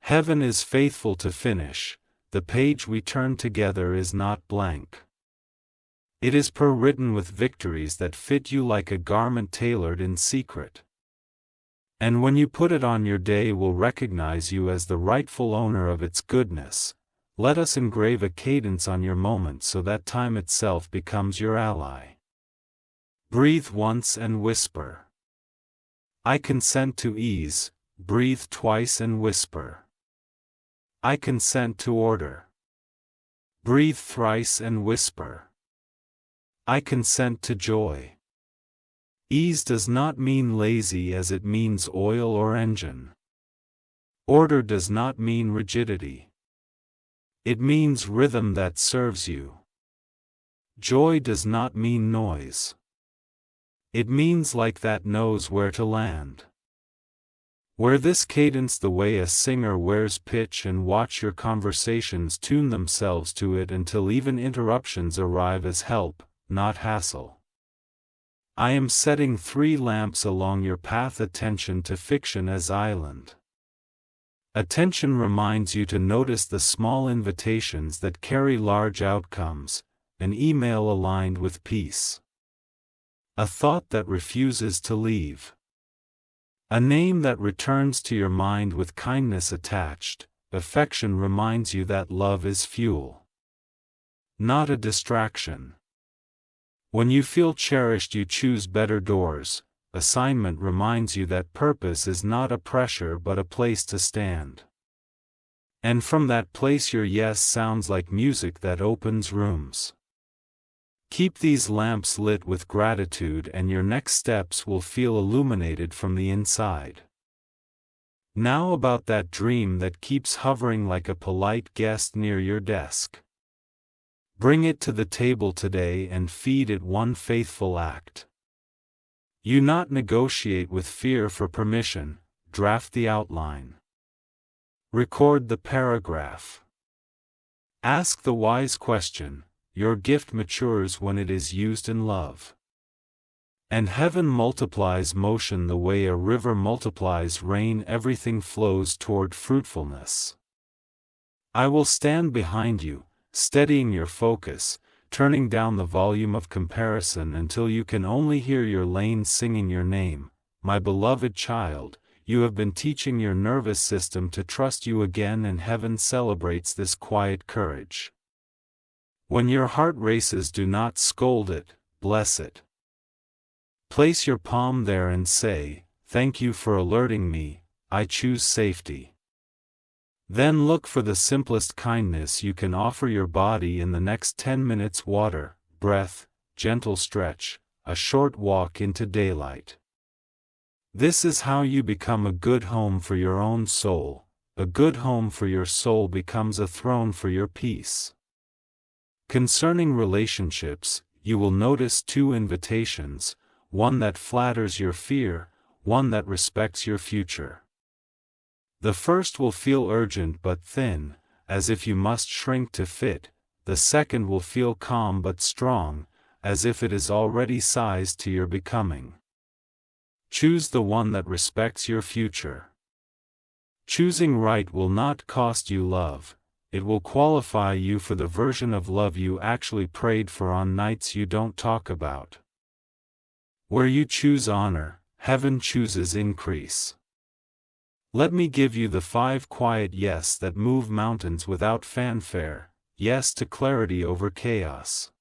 Heaven is faithful to finish, the page we turn together is not blank. It is per-written with victories that fit you like a garment tailored in secret. And when you put it on, your day will recognize you as the rightful owner of its goodness. Let us engrave a cadence on your moment so that time itself becomes your ally. Breathe once and whisper. I consent to ease, breathe twice and whisper. I consent to order. Breathe thrice and whisper. I consent to joy. Ease does not mean lazy as it means oil or engine. Order does not mean rigidity. It means rhythm that serves you. Joy does not mean noise. It means like that knows where to land. Wear this cadence the way a singer wears pitch, and watch your conversations tune themselves to it until even interruptions arrive as help, not hassle. I am setting 3 lamps along your path. Attention to fiction as island. Attention reminds you to notice the small invitations that carry large outcomes, an email aligned with peace. A thought that refuses to leave. A name that returns to your mind with kindness attached. Affection reminds you that love is fuel, not a distraction. When you feel cherished, you choose better doors. Assignment reminds you that purpose is not a pressure but a place to stand. And from that place your yes sounds like music that opens rooms. Keep these lamps lit with gratitude, and your next steps will feel illuminated from the inside. Now about that dream that keeps hovering like a polite guest near your desk. Bring it to the table today and feed it one faithful act. You not negotiate with fear for permission, draft the outline. Record the paragraph. Ask the wise question. Your gift matures when it is used in love. And heaven multiplies motion the way a river multiplies rain. Everything flows toward fruitfulness. I will stand behind you, steadying your focus, turning down the volume of comparison until you can only hear your lane singing your name. My beloved child, you have been teaching your nervous system to trust you again, and heaven celebrates this quiet courage. When your heart races, do not scold it, bless it. Place your palm there and say, "Thank you for alerting me, I choose safety." Then look for the simplest kindness you can offer your body in the next 10 minutes: water, breath, gentle stretch, a short walk into daylight. This is how you become a good home for your own soul. A good home for your soul becomes a throne for your peace. Concerning relationships, you will notice 2 invitations, one that flatters your fear, one that respects your future. The first will feel urgent but thin, as if you must shrink to fit. The second will feel calm but strong, as if it is already sized to your becoming. Choose the one that respects your future. Choosing right will not cost you love. It will qualify you for the version of love you actually prayed for on nights you don't talk about. Where you choose honor, heaven chooses increase. Let me give you the 5 quiet yes that move mountains without fanfare. Yes to clarity over chaos.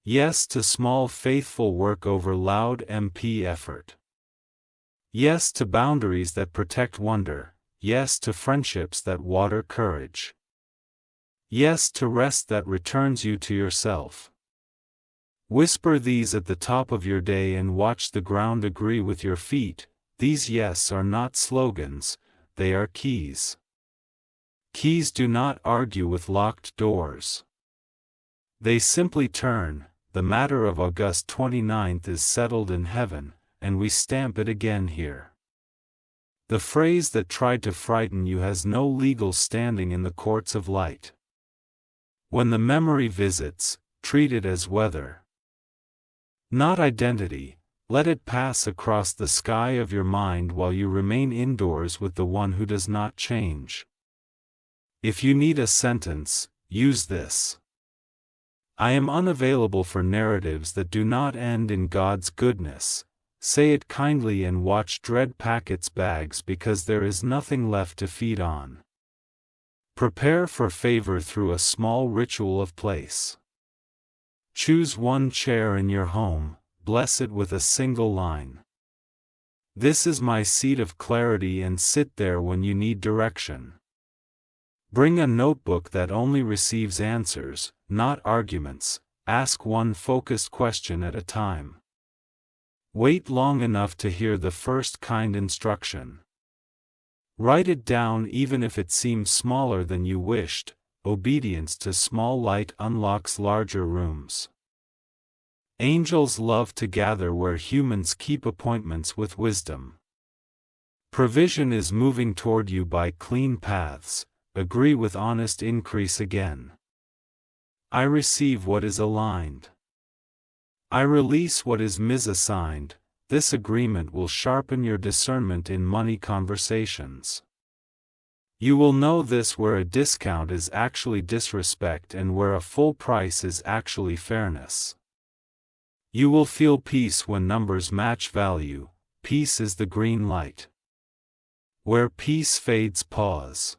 Yes to small faithful work over loud MP effort. Yes to boundaries that protect wonder. Yes to friendships that water courage. Yes to rest that returns you to yourself. Whisper these at the top of your day and watch the ground agree with your feet. These yes are not slogans, they are keys. Keys do not argue with locked doors. They simply turn. The matter of August 29th is settled in heaven, and we stamp it again here. The phrase that tried to frighten you has no legal standing in the courts of light. When the memory visits, treat it as weather, not identity. Let it pass across the sky of your mind while you remain indoors with the one who does not change. If you need a sentence, use this. I am unavailable for narratives that do not end in God's goodness. Say it kindly and watch dread packets bags, because there is nothing left to feed on. Prepare for favor through a small ritual of place. Choose one chair in your home, bless it with a single line. This is my seat of clarity, and sit there when you need direction. Bring a notebook that only receives answers, not arguments. Ask one focused question at a time. Wait long enough to hear the first kind instruction. Write it down even if it seems smaller than you wished. Obedience to small light unlocks larger rooms. Angels love to gather where humans keep appointments with wisdom. Provision is moving toward you by clean paths. Agree with honest increase again. I receive what is aligned. I release what is misassigned. This agreement will sharpen your discernment in money conversations. You will know this where a discount is actually disrespect and where a full price is actually fairness. You will feel peace when numbers match value. Peace is the green light. Where peace fades, pause.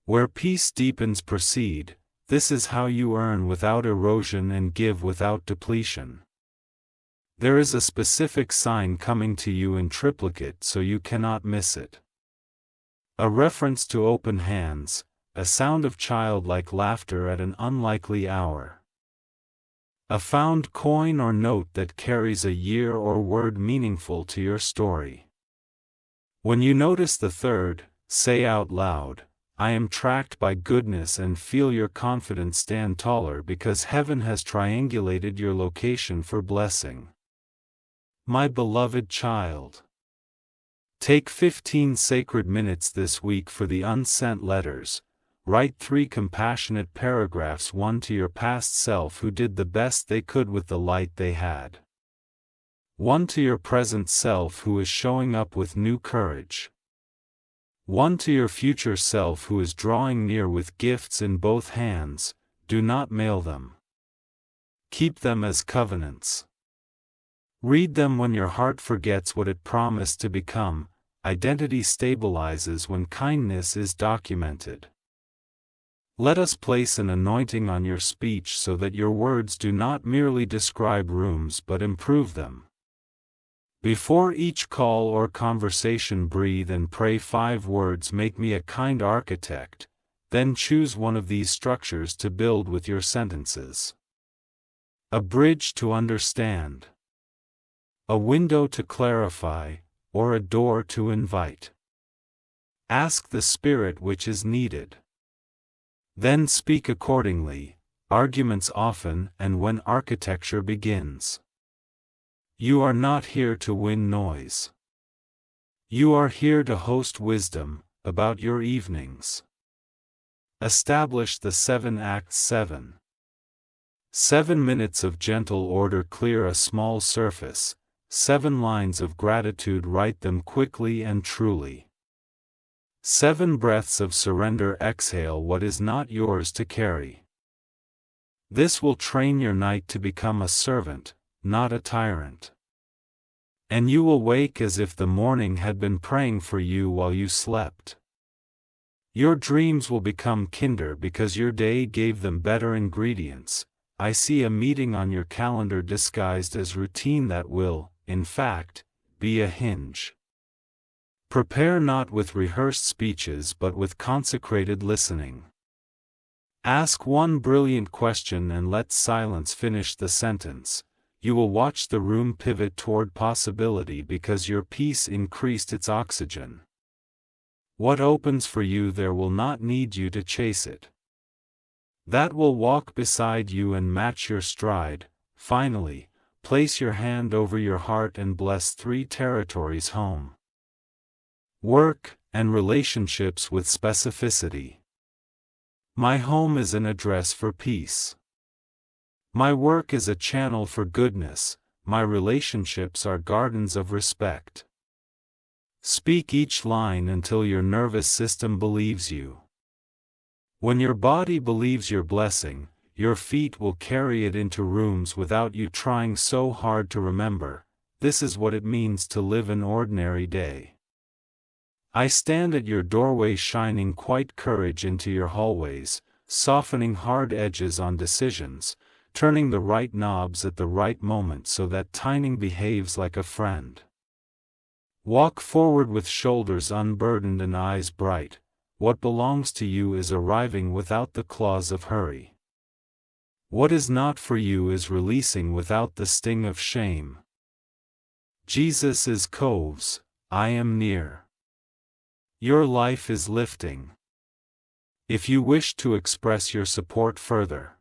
Where peace deepens, proceed. This is how you earn without erosion and give without depletion. There is a specific sign coming to you in triplicate, so you cannot miss it. A reference to open hands, a sound of childlike laughter at an unlikely hour. A found coin or note that carries a year or word meaningful to your story. When you notice the third, say out loud, I am tracked by goodness, and feel your confidence stand taller because heaven has triangulated your location for blessing. My beloved child. Take 15 sacred minutes this week for the unsent letters. Write 3 compassionate paragraphs, 1 to your past self who did the best they could with the light they had. 1 to your present self who is showing up with new courage. 1 to your future self who is drawing near with gifts in both hands. Do not mail them. Keep them as covenants. Read them when your heart forgets what it promised to become. Identity stabilizes when kindness is documented. Let us place an anointing on your speech so that your words do not merely describe rooms but improve them. Before each call or conversation, breathe and pray 5 words: make me a kind architect. Then choose one of these structures to build with your sentences. A bridge to understand. A window to clarify, or a door to invite. Ask the Spirit which is needed. Then speak accordingly, arguments often and when architecture begins. You are not here to win noise. You are here to host wisdom about your evenings. Establish the 7 Acts 7. 7 minutes of gentle order, clear a small surface. 7 lines of gratitude, write them quickly and truly. 7 breaths of surrender, exhale what is not yours to carry. This will train your night to become a servant, not a tyrant. And you will wake as if the morning had been praying for you while you slept. Your dreams will become kinder because your day gave them better ingredients. I see a meeting on your calendar disguised as routine that will, in fact, be a hinge. Prepare not with rehearsed speeches but with consecrated listening. Ask one brilliant question and let silence finish the sentence. You will watch the room pivot toward possibility because your peace increased its oxygen. What opens for you there will not need you to chase it. That will walk beside you and match your stride. Finally, place your hand over your heart and bless 3 territories: home, work, and relationships with specificity. My home is an address for peace. My work is a channel for goodness. My relationships are gardens of respect. Speak each line until your nervous system believes you. When your body believes your blessing, your feet will carry it into rooms without you trying so hard to remember. This is what it means to live an ordinary day. I stand at your doorway, shining quiet courage into your hallways, softening hard edges on decisions, turning the right knobs at the right moment so that timing behaves like a friend. Walk forward with shoulders unburdened and eyes bright. What belongs to you is arriving without the claws of hurry. What is not for you is releasing without the sting of shame. Jesus is coves, I am near. Your life is lifting. If you wish to express your support further,